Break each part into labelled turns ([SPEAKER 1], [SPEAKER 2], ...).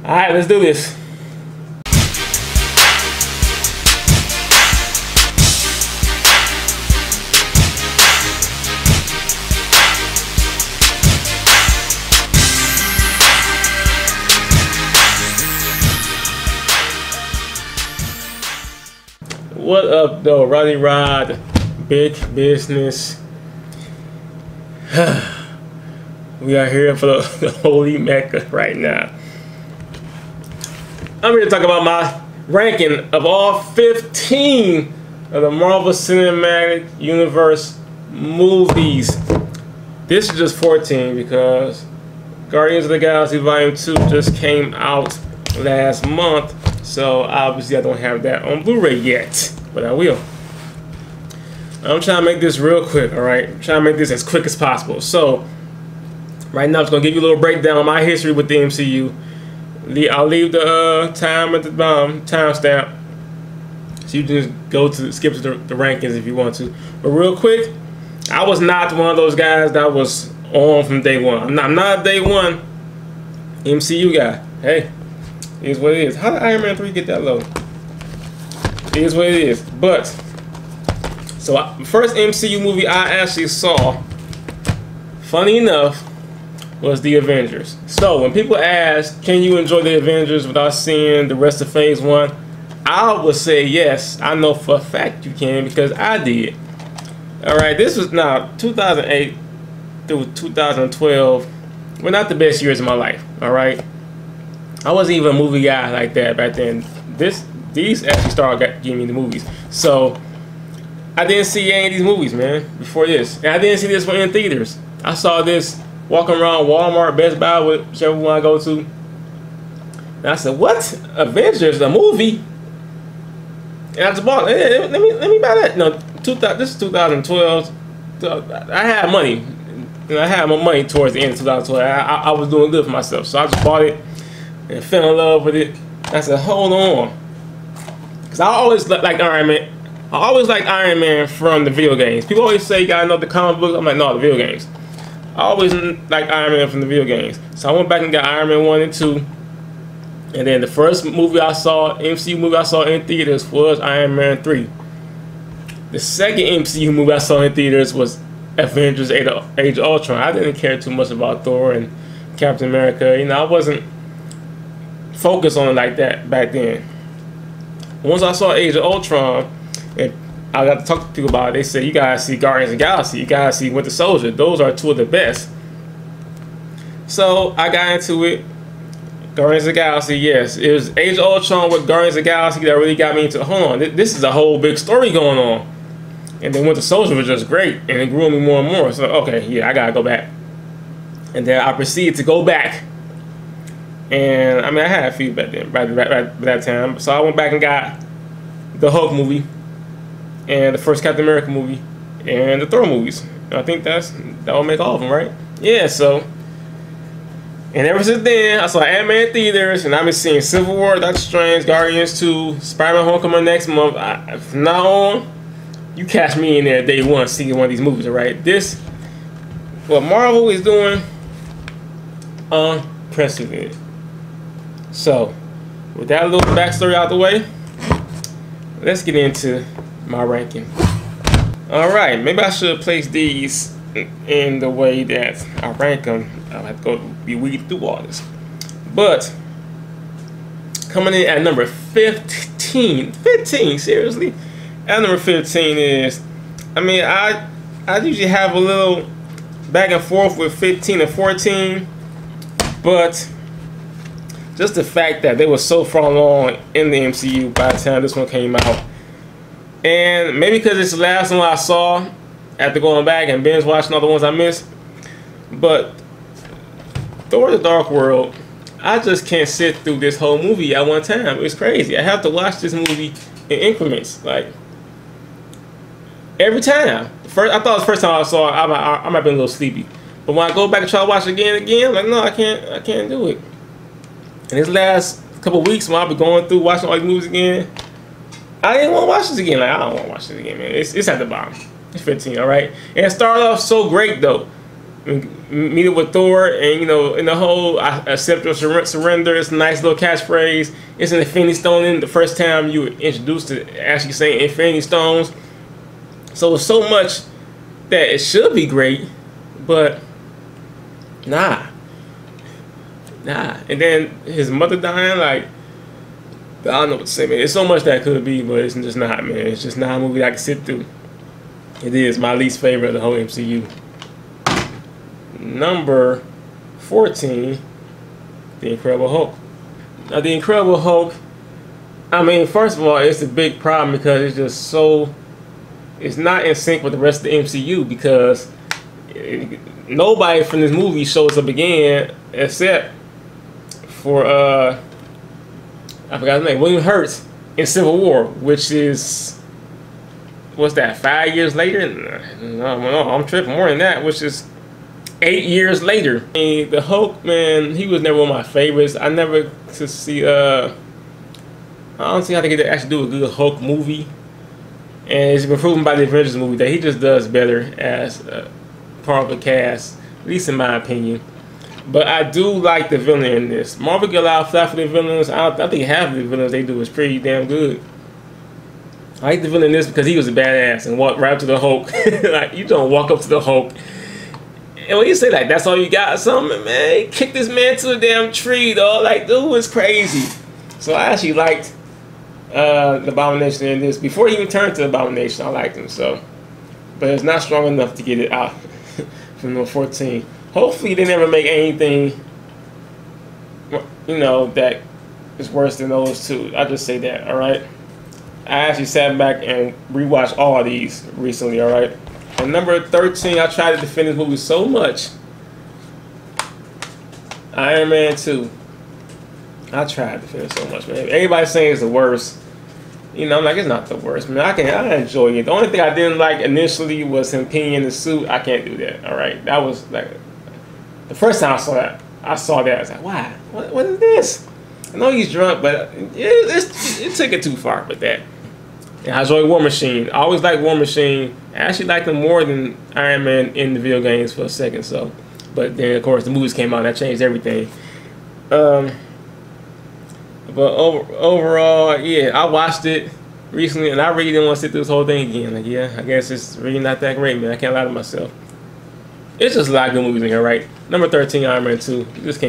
[SPEAKER 1] Alright, let's do this. What up, though? Roddy Rod, Big Business. We are here for the holy Mecca right now. I'm here to talk about my ranking of all 15 of the Marvel Cinematic Universe movies. This is just 14 because Guardians of the Galaxy Volume 2 just came out last month. So obviously I don't have that on Blu-ray yet, but I will. I'm trying to make this real quick, alright? I'm trying to make this as quick as possible. So, right now I'm just going to give you a little breakdown of my history with the MCU. I'll leave the time at the bottom, timestamp. So you just go to, skip to the rankings if you want to. But real quick, I was not one of those guys that was on from day one. I'm not a day one MCU guy. Hey, it is what it is. How did Iron Man 3 get that low? It is what it is. But, so the first MCU movie I actually saw, funny enough, was The Avengers. So when people ask, can you enjoy The Avengers without seeing the rest of Phase 1? I would say yes. I know for a fact you can because I did. Alright, this was now 2008 through 2012 were not the best years of my life. Alright, I wasn't even a movie guy like that back then. These actually started giving me the movies. So I didn't see any of these movies, man, before this. And I didn't see this one in theaters. I saw this walking around Walmart, Best Buy, whichever one I go to. And I said, what? Avengers, a movie? And I just bought it. Hey, let me buy that. No, this is 2012. I had money. I had my money towards the end of 2012. I was doing good for myself. So I just bought it and fell in love with it. I said, hold on. Because I always like Iron Man. I always liked Iron Man from the video games. People always say you gotta know the comic books. I'm like, no, the video games. I always liked Iron Man from the video games. So I went back and got Iron Man 1 and 2. And then the first movie I saw, MCU movie I saw in theaters was Iron Man 3. The second MCU movie I saw in theaters was Avengers Age of Ultron. I didn't care too much about Thor and Captain America. You know, I wasn't focused on it like that back then. Once I saw Age of Ultron, and I got to talk to people about it, they said, you guys see Guardians of the Galaxy, you guys see Winter Soldier. Those are two of the best. So I got into it. Guardians of the Galaxy, yes. It was Age of Ultron with Guardians of the Galaxy that really got me into, hold on, this is a whole big story going on. And then Winter Soldier was just great, and it grew on me more and more. So, okay, yeah, I gotta go back. And then I proceeded to go back. And, I mean, I had a few back then, by that time. So I went back and got the Hulk movie, and the first Captain America movie, and the Thor movies. I think that will make all of them, right? Yeah, so. And ever since then, I saw Ant-Man in theaters, and I've been seeing Civil War, Doctor Strange, Guardians 2, Spider-Man Homecoming next month. From now on, you catch me in there day one seeing one of these movies, alright? This, what Marvel is doing, unprecedented. So, with that little backstory out the way, let's get into my ranking. Alright, maybe I should place these in the way that I rank them. I have to go be weed through all this. But coming in at number 15, seriously? At number 15 is, I mean, I usually have a little back and forth with 15 and 14, but just the fact that they were so far along in the MCU by the time this one came out, and maybe because it's the last one I saw after going back and binge watching all the ones I missed, but Thor: The Dark World, I just can't sit through this whole movie at one time. It's crazy. I have to watch this movie in increments, like every time. I thought it was the first time I saw it, I might have been a little sleepy, but when I go back and try to watch it again, I'm like, no, I can't do it. And this last couple weeks when I've been going through watching all these movies again, I didn't want to watch this again. Like, I don't want to watch this again, man. It's at the bottom. It's 15, all right? And it started off so great, though. I mean, meet up with Thor, and in the whole "I accept or surrender," it's a nice little catchphrase. It's an Infinity Stone in the first time you were introduced to actually saying Infinity Stones. So it's so much that it should be great, but nah. And then his mother dying, like, I don't know what to say, man. It's so much that could be, but it's just not, man. It's just not a movie I can sit through. It is my least favorite of the whole MCU. Number 14, The Incredible Hulk. Now, The Incredible Hulk, I mean, first of all, it's a big problem because it's just so, it's not in sync with the rest of the MCU, because nobody from this movie shows up again except for I forgot his name, William Hurt in Civil War, which is, what's that, 5 years later? No, I'm tripping, more than that, which is 8 years later. I mean, the Hulk, man, he was never one of my favorites. I never could see I don't see how they could actually do a good Hulk movie, and it's been proven by the Avengers movie that he just does better as part of the cast, at least in my opinion. But I do like the villain in this. Marvel get a lot of flack for the villains. I think half of the villains they do is pretty damn good. I like the villain in this because he was a badass and walked right up to the Hulk. Like, you don't walk up to the Hulk, and when you say like that's all you got, something, man, kick this man to a damn tree, though. Like, dude was crazy. So I actually liked the Abomination in this. Before he even turned to the Abomination, I liked him. So, but it's not strong enough to get it out from number 14. Hopefully they never make anything, that is worse than those two. I just say that, alright? I actually sat back and rewatched all of these recently, alright? And number 13, I tried to defend this movie so much. Iron Man 2. I tried to defend it so much, man. Everybody's saying it's the worst. I'm like, it's not the worst, man. I enjoy it. The only thing I didn't like initially was him peeing in the suit. I can't do that, alright? That was like, the first time I saw that, I was like, why? What is this? I know he's drunk, but it took it too far with that. And I enjoy War Machine. I always liked War Machine. I actually liked him more than Iron Man in the video games for a second. So, but then of course the movies came out, and that changed everything. But overall, yeah, I watched it recently, and I really didn't want to sit through this whole thing again. Like, yeah, I guess it's really not that great, man. I can't lie to myself. It's just a lot of good movies in here, right? Number 13, Iron Man 2. You just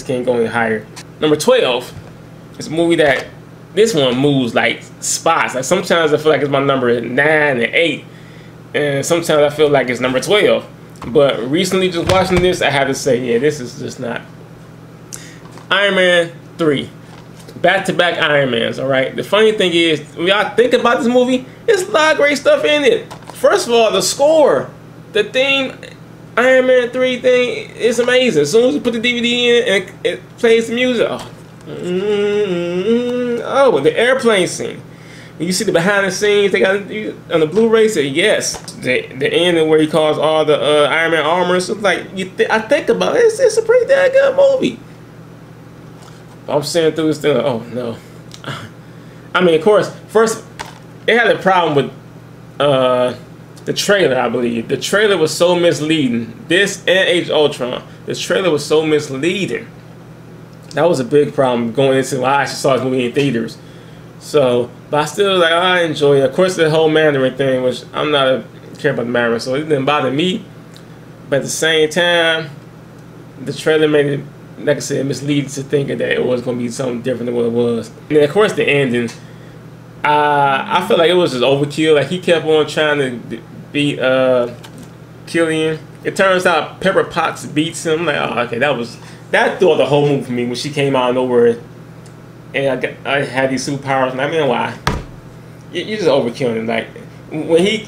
[SPEAKER 1] can't go any higher. Number 12 is a movie that this one moves like spots. Like, sometimes I feel like it's my number 9 and 8, and sometimes I feel like it's number 12. But recently, just watching this, I have to say, yeah, this is just not. Iron Man 3. Back-to-back Iron Mans, alright? The funny thing is, when y'all think about this movie, there's a lot of great stuff in it. First of all, the score. The theme, Iron Man 3 thing, is amazing. As soon as you put the DVD in and it plays the music, oh, the airplane scene. When you see the behind the scenes, they got on the Blu-ray, say yes. The end where he calls all the Iron Man armor, so like I think about it, it's a pretty damn good movie. I'm saying through this thing, like, oh no. I mean, of course, first it had a problem with the trailer, I believe. The trailer was so misleading. This and Age of Ultron. This trailer was so misleading. That was a big problem going into why I actually saw this movie in theaters. So, but I still like, I enjoy it. Of course, the whole Mandarin thing, which I'm not care about the Mandarin, so it didn't bother me. But at the same time, the trailer made it, like I said, misleading to thinking that it was going to be something different than what it was. And then, of course, the ending. I felt like it was just overkill. Like, he kept on trying to beat Killian. It turns out Pepper Potts beats him. Like, oh, okay, that threw the whole movie for me when she came out of nowhere, and I had these superpowers. And I mean, why? You're just overkilling him. Like, when he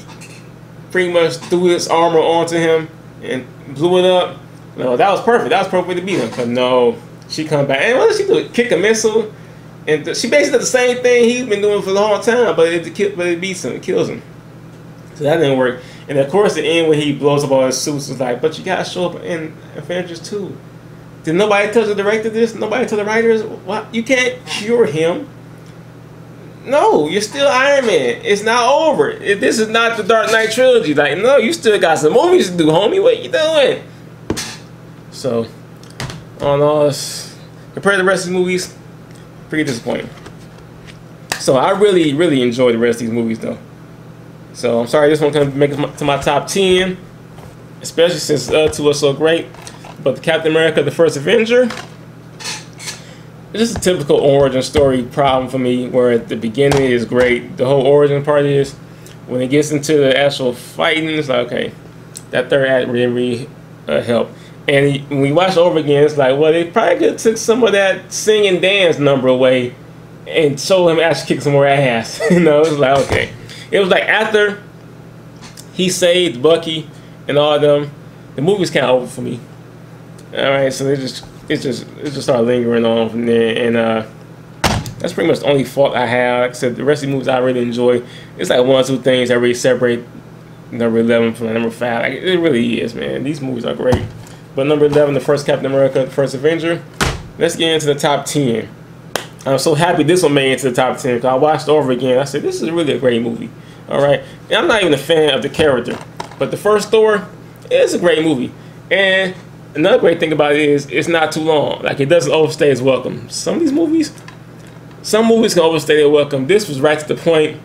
[SPEAKER 1] pretty much threw his armor onto him and blew it up. No, that was perfect. That was perfect way to beat him. But no, she come back, and what did she do? Kick a missile. And she basically did the same thing he's been doing for the whole time, but it beats him, it kills him. So that didn't work. And of course, the end when he blows up all his suits was like, but you gotta show up in Avengers 2. Did nobody tell the director this? Nobody tell the writers? What? You can't cure him. No, you're still Iron Man. It's not over. This is not the Dark Knight trilogy. Like, no, you still got some movies to do, homie. What you doing? So, on all compared to the rest of these movies, pretty disappointing. So I really enjoyed the rest of these movies though. So I'm sorry this one couldn't make it to my top 10, especially since the other two are so great. But the Captain America: The First Avenger, it's just a typical origin story problem for me, where at the beginning is great. The whole origin part is when it gets into the actual fighting, it's like, okay, that third act really helped. And when we watch it over again, it's like, well, they probably could have took some of that sing and dance number away and show him actually kick some more ass. You know, it was like, okay. It was like after he saved Bucky and all of them, the movie's kind of over for me. All right, so it just started lingering on from there, and that's pretty much the only fault I have. Like I said, the rest of the movies I really enjoy. It's like one or two things that really separate number 11 from number 5. Like, it really is, man. These movies are great. But number 11, the first Captain America, the First Avenger. Let's get into the top 10. I'm so happy this one made it to the top 10 because I watched it over again. I said, this is really a great movie. All right. And I'm not even a fan of the character, but the first Thor is a great movie. And another great thing about it is it's not too long. Like, it doesn't overstay its welcome. Some movies can overstay their welcome. This was right to the point.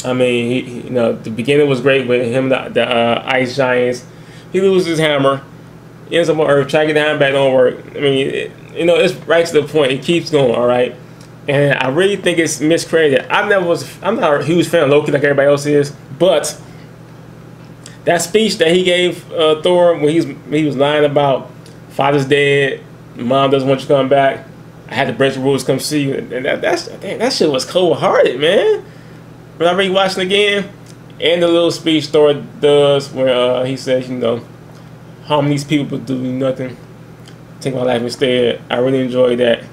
[SPEAKER 1] I mean, you know, the beginning was great with him, the ice giants. He loses his hammer. He ends up on Earth, try to get down back, don't work. I mean, you know, it's right to the point. It keeps going, all right? And I really think it's miscredited. I'm not a huge fan of Loki like everybody else is, but that speech that he gave Thor when he was lying about father's dead, mom doesn't want you to come back, I had to break the rules to come see you, and that shit was cold-hearted, man. When I rewatched it again, and the little speech Thor does where he says, you know, harm these people but do nothing, take my life instead. I really enjoyed that.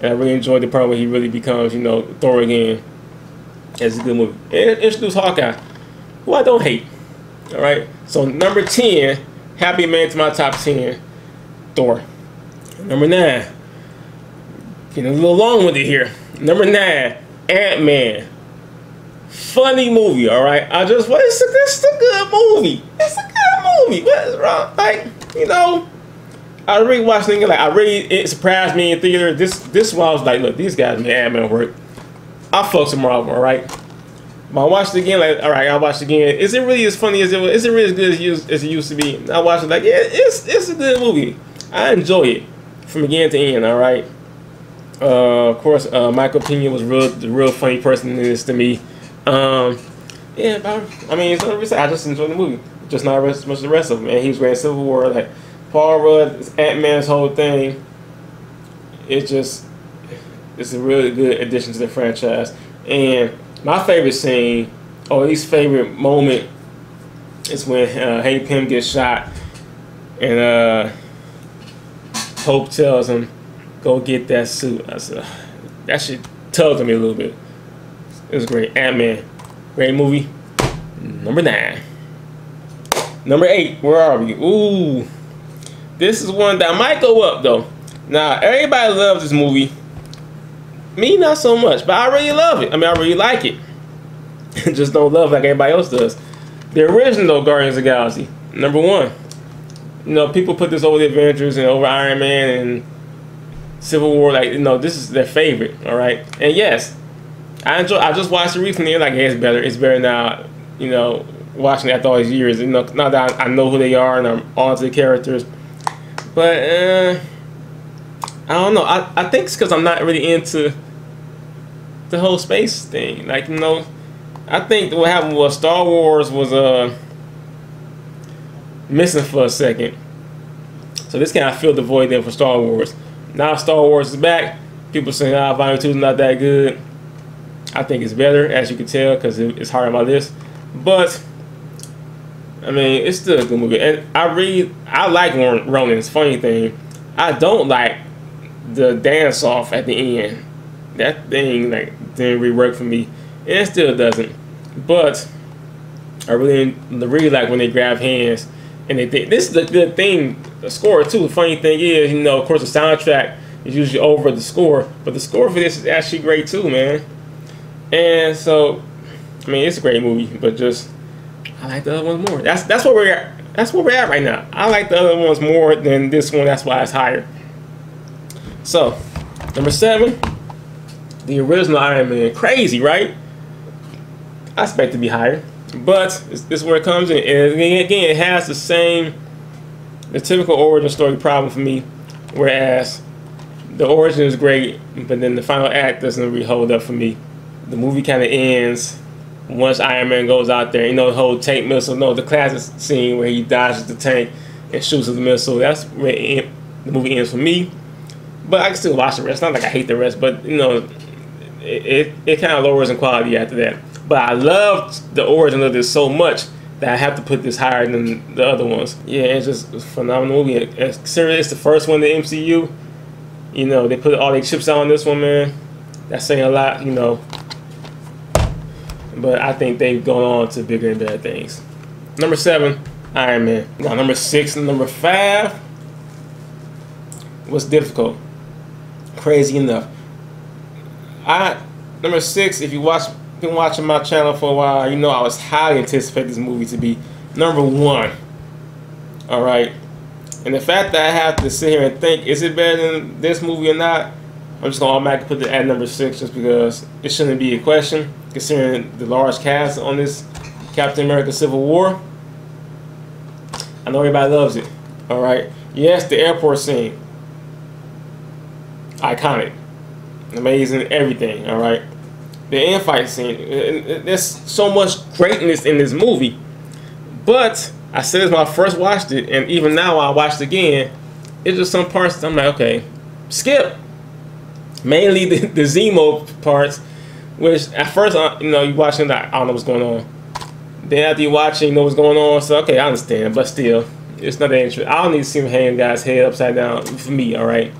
[SPEAKER 1] And I really enjoyed the part where he really becomes, you know, Thor again. It's a good movie. And introduce Hawkeye, who I don't hate. Alright? So number 10, happy man to my top 10, Thor. Number 9, getting a little long with it here. Number 9, Ant-Man. Funny movie, alright? It's a good movie. It's a good movie. What is wrong? Like, you know, I rewatched it, like, it surprised me in theater. This one I was like, look, these guys made Ant-Man work. I fucks with Marvel, alright? But I watched it again, like, alright, I watched it again. Is it really as funny as it was? Is it really as good as it used to be? I watched it like, yeah, it's a good movie. I enjoy it from beginning to end, alright? Of course, Michael Pena was the real funny person in this to me. Yeah, but I mean, I just enjoyed the movie. Just not as much as the rest of them. And he was great in Civil War. Like, Paul Rudd, Ant-Man's whole thing. It's a really good addition to the franchise. And my favorite scene, or at least favorite moment, is when Hank Pym gets shot, and Hope tells him, "Go get that suit." I said, that shit tugged on me a little bit. It was great. Ant-Man, great movie. Number 9. Number 8, where are we? Ooh, this is one that might go up though. Now, everybody loves this movie. Me, not so much, but I really love it. I mean, I really like it. Just don't love it like everybody else does. The original Guardians of the Galaxy, number 1. You know, people put this over the Avengers and over Iron Man and Civil War. Like, you know, this is their favorite. All right, and yes, I just watched it recently. Like, hey, it's better. It's better now. You know, watching it after all these years. You know, now that I know who they are and I'm on to the characters. But I don't know. I think it's because I'm not really into the whole space thing. Like, you know, I think what happened was Star Wars was missing for a second. So this kind of filled the void there for Star Wars. Now Star Wars is back. People saying, Volume 2 is not that good. I think it's better, as you can tell, because it's hard on my list. But I mean, it's still a good movie. And I like Ronan's funny thing. I don't like the dance off at the end. That thing like didn't really work for me. And it still doesn't. But I really like when they grab hands and they think this is a good thing. The score too. The funny thing is, you know, of course the soundtrack is usually over the score, but the score for this is actually great too, man. And so, I mean, it's a great movie, but just I like the other one more. That's where we're at. that's where we're at right now. I like the other ones more than this one. That's why it's higher. So, number 7, the original Iron Man. Crazy, right? I expect it to be higher, but this is where it comes in. And again, it has the typical origin story problem for me. Whereas the origin is great, but then the final act doesn't really hold up for me. The movie kind of ends once Iron Man goes out there. You know, the whole tank missile. No, the classic scene where he dodges the tank and shoots the missile. That's where the movie ends for me. But I can still watch the rest. It's not like I hate the rest, but you know, it kind of lowers in quality after that. But I loved the origin of this so much that I have to put this higher than the other ones. Yeah, it's just a phenomenal movie. Considering it's the first one in the MCU, you know, they put all their chips out on this one, man. That's saying a lot, you know. But I think they've gone on to bigger and better things. Number 7, Iron Man. Now, number 6 and number 5 was difficult. Crazy enough. Number 6, if you been watching my channel for a while, you know I was highly anticipating this movie to be number 1. All right. And the fact that I have to sit here and think, is it better than this movie or not? I'm just going to automatically put it at number 6 just because it shouldn't be a question, considering the large cast on this Captain America Civil War. I know everybody loves it. All right. Yes, the airport scene. Iconic. Amazing, everything. All right. The end fight scene. There's so much greatness in this movie. But I said this when I first watched it, and even now when I watched it again, it's just some parts I'm like, okay, skip. Mainly the Zemo parts, which at first, you know, you watching that, I don't know what's going on. Then after you watch it, you know what's going on. So okay, I understand, but still, it's not that interesting. I don't need to see him hanging guy's head upside down for me. All right,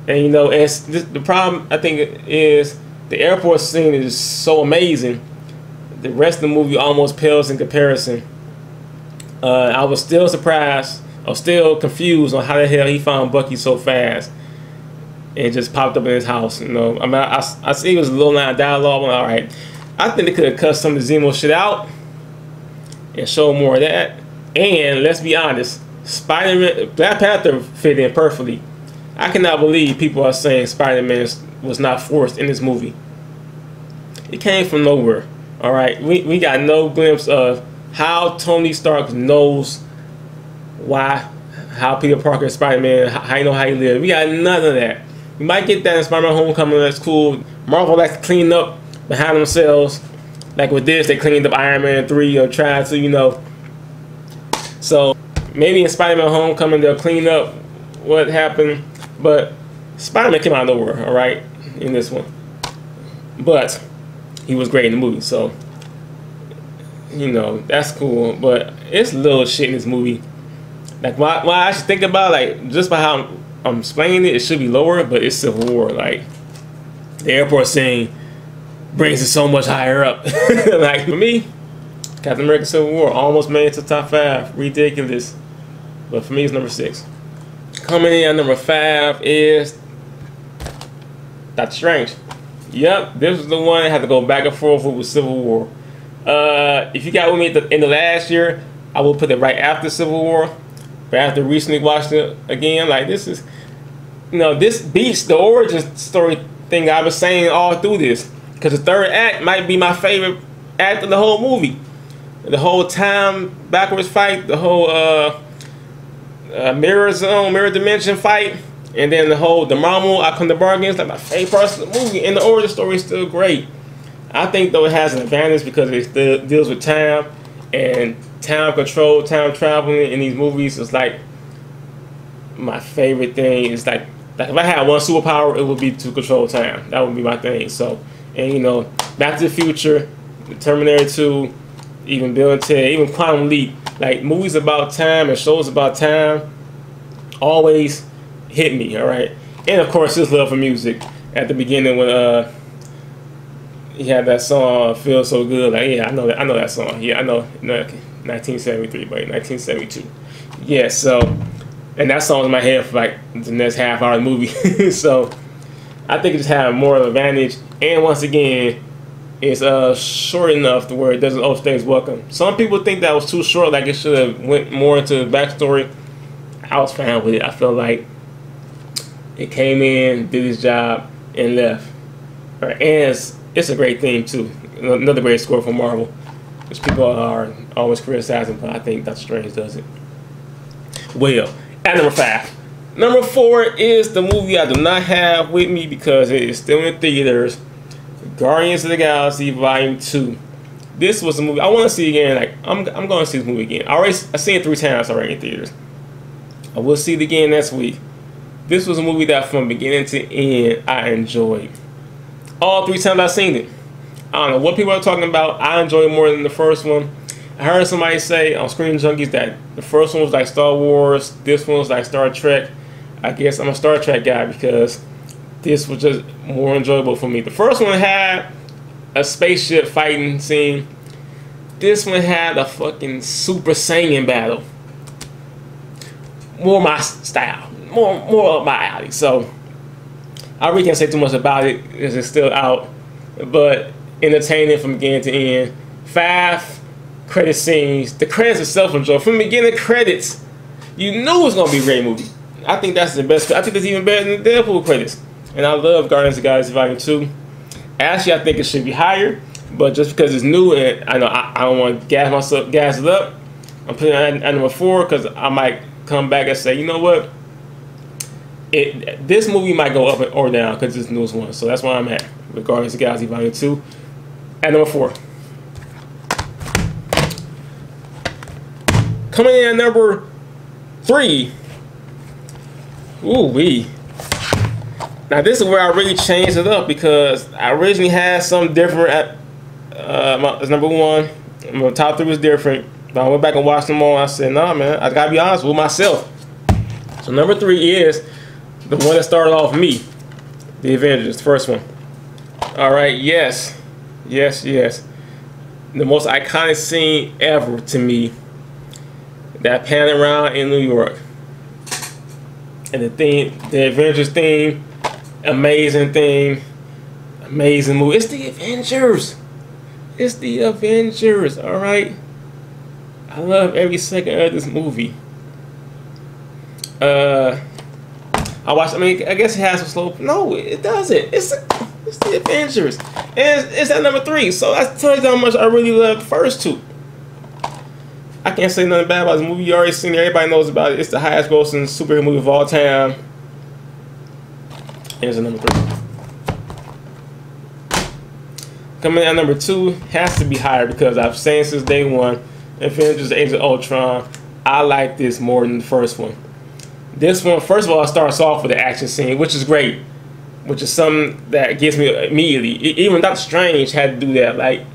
[SPEAKER 1] and you know, the problem I think is the airport scene is so amazing. The rest of the movie almost pales in comparison. I was still surprised, or still confused on how the hell he found Bucky so fast. And just popped up in his house, you know. I mean, I see it was a little line of dialogue. Well, all right, I think they could have cut some of the Zemo shit out and show more of that. And let's be honest, Spider-Man, Black Panther fit in perfectly. I cannot believe people are saying Spider-Man was not forced in this movie. It came from nowhere. All right, we got no glimpse of how Tony Stark knows how Peter Parker is Spider-Man, how you know how he lives. We got none of that. You might get that in Spider-Man Homecoming, that's cool. Marvel likes to clean up behind themselves. Like with this, they cleaned up Iron Man 3 or tried to, you know. So maybe in Spider-Man Homecoming they'll clean up what happened. But Spider-Man came out of nowhere, alright, in this one. But he was great in the movie, so, you know, that's cool. But it's little shit in this movie. Like, why I should think about, like, just by how I'm explaining it, it should be lower, but it's Civil War. Like, the airport scene brings it so much higher up. Like, for me, Captain America Civil War almost made it to top 5. Ridiculous. But for me, it's number 6. Coming in at number 5 is Doctor Strange. Yep, this was the one I had to go back and forth with Civil War. If you got with me in the last year, I will put it right after Civil War. But after recently watched it again, like, this is, you know, this beats the origin story thing I was saying all through this. Because the third act might be my favorite act of the whole movie. The whole time backwards fight, the whole mirror dimension fight, and then the whole Dormammu, I come to bargain, it's like my favorite part of the movie. And the origin story is still great. I think though it has an advantage because it still deals with time and time control, time traveling in these movies is like my favorite thing. It's like if I had one superpower, it would be to control time. That would be my thing. So, and you know, Back to the Future, Terminator 2, even Bill and Ted, even Quantum Leap, like movies about time and shows about time always hit me, all right? And of course, his love for music at the beginning when he had that song "Feel So Good." Like, yeah, I know that song. Yeah, I know. 1973, but 1972. Yeah, so, and that song was in my head for like the next half hour of the movie. So I think it just had more of an advantage. And once again, is short enough to where it doesn't overstay its welcome. Some people think that was too short, like it should have went more into the backstory. I was fine with it. I felt like it came in, did its job, and left. All right, and it's a great theme too. Another great score from Marvel, which people are always criticizing, but I think Doctor Strange does it well. At number 5. Number 4 is the movie I do not have with me because it is still in theaters. Guardians of the Galaxy Volume 2. This was a movie I want to see again. Like I'm going to see this movie again. I've seen it 3 times already in theaters. I will see it again next week. This was a movie that from beginning to end I enjoyed. All 3 times I've seen it. I don't know what people are talking about. I enjoyed it more than the first one. I heard somebody say on Screen Junkies that the first one was like Star Wars, this one was like Star Trek. I guess I'm a Star Trek guy because this was just more enjoyable for me. The first one had a spaceship fighting scene. This one had a fucking Super Saiyan battle. More my style. More up my alley. So I really can't say too much about it because it's still out. But entertaining from beginning to end. 5 credit scenes. The credits are self-enjoyable. From the beginning credits, you knew it was going to be a great movie. I think that's the best. I think it's even better than the Deadpool credits. And I love Guardians of the Galaxy Volume 2. Actually, I think it should be higher. But just because it's new and I know I don't want to gas it up, I'm putting it at number 4 because I might come back and say, you know what? This movie might go up or down because it's the newest one. So that's where I'm at with Guardians of the Galaxy Volume 2. At number 4. Coming in at number 3. Ooh-wee. Now this is where I really changed it up because I originally had something different at number 1. My top 3 was different. But I went back and watched them all. I said, nah, man, I gotta be honest with myself. So number 3 is the one that started off me, the Avengers, the first one. All right, yes. The most iconic scene ever to me. That panning around in New York. And the theme, the Avengers theme, amazing theme, amazing movie. It's the Avengers. It's the Avengers, all right? I love every second of this movie. I guess it has a slow. No, it doesn't. It's the Avengers. And it's at number 3. So that tells you how much I really love the first 2. I can't say nothing bad about this movie. You already seen it. Everybody knows about it. It's the highest grossing superhero movie of all time. And it's at number 3. Coming in at number 2 has to be higher because I've seen since day 1. Avengers Age of Ultron. I like this more than the first one. This one, first of all, it starts off with the action scene, which is great. Which is something that gets me immediately. Even Doctor Strange had to do that. Like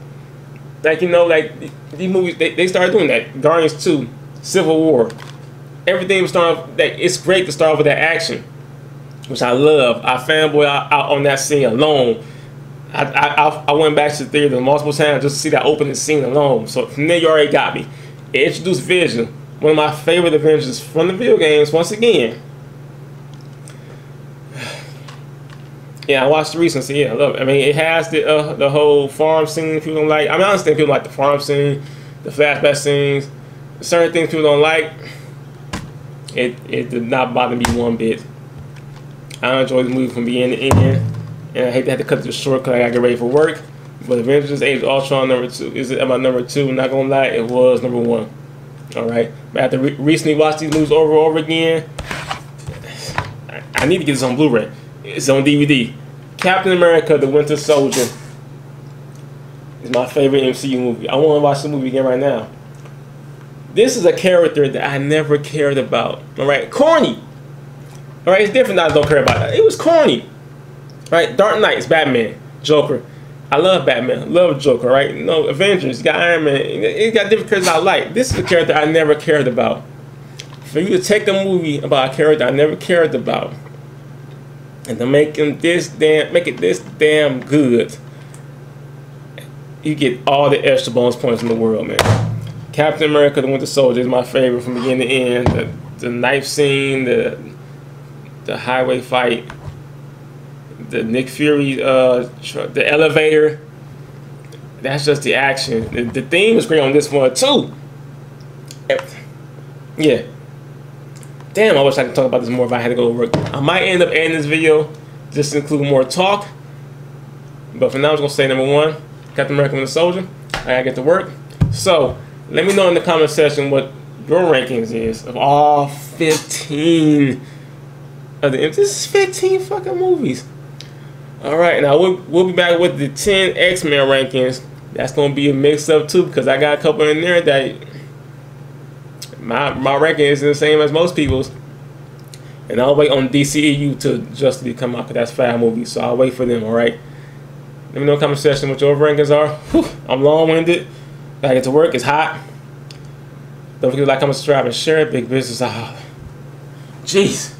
[SPEAKER 1] you know, like these movies, they started doing that. Guardians 2, Civil War. Everything was starting off, it's great to start off with that action, which I love. I fanboy out on that scene alone. I went back to the theater multiple times just to see that opening scene alone. So from there, you already got me. It introduced Vision, one of my favorite Avengers from the video games. Once again, yeah, I watched the recency. Yeah, I love it. I mean, it has the whole farm scene people don't like. I mean, I understand people like the farm scene, the flashback scenes. Certain things people don't like. It did not bother me one bit. I enjoyed the movie from beginning to end. And I hate to have to cut this short because I gotta get ready for work. But Avengers Age of Ultron number 2 is my number 2. Not gonna lie, it was number 1. All right. But after recently watched these movies over and over again, I need to get this on Blu-ray. It's on DVD. Captain America: The Winter Soldier is my favorite MCU movie. I want to watch the movie again right now. This is a character that I never cared about. All right, corny. All right, it's different that I don't care about it. It was corny. Right, Dark Knight is Batman, Joker. I love Batman, love Joker, right? No, Avengers, you got Iron Man. It got different characters I like. This is a character I never cared about. For you to take a movie about a character I never cared about and to make it this damn good, you get all the extra bonus points in the world, man. Captain America: The Winter Soldier is my favorite from beginning to end. The knife scene, the highway fight, the Nick Fury, the elevator. that's just the action. The theme is great on this one too. Yeah. Damn, I wish I could talk about this more if I had to go to work. I might end up ending this video just to include more talk. But for now, I'm just going to say number one, Captain America Winter Soldier. I got to get to work. So, let me know in the comment section what your rankings is of all 15 of the... This is 15 fucking movies. Alright, now we'll be back with the 10 X-Men rankings. That's going to be a mix-up too, because I got a couple in there that... My ranking isn't the same as most people's. And I'll wait on DCEU to Justice League come out, because that's 5 movies. So I'll wait for them, alright? Let me know in the comment section what your rankings are. Whew, I'm long-winded. Gotta get to work. It's hot. Don't forget to like, comment, subscribe, and share it. Big business. Jeez.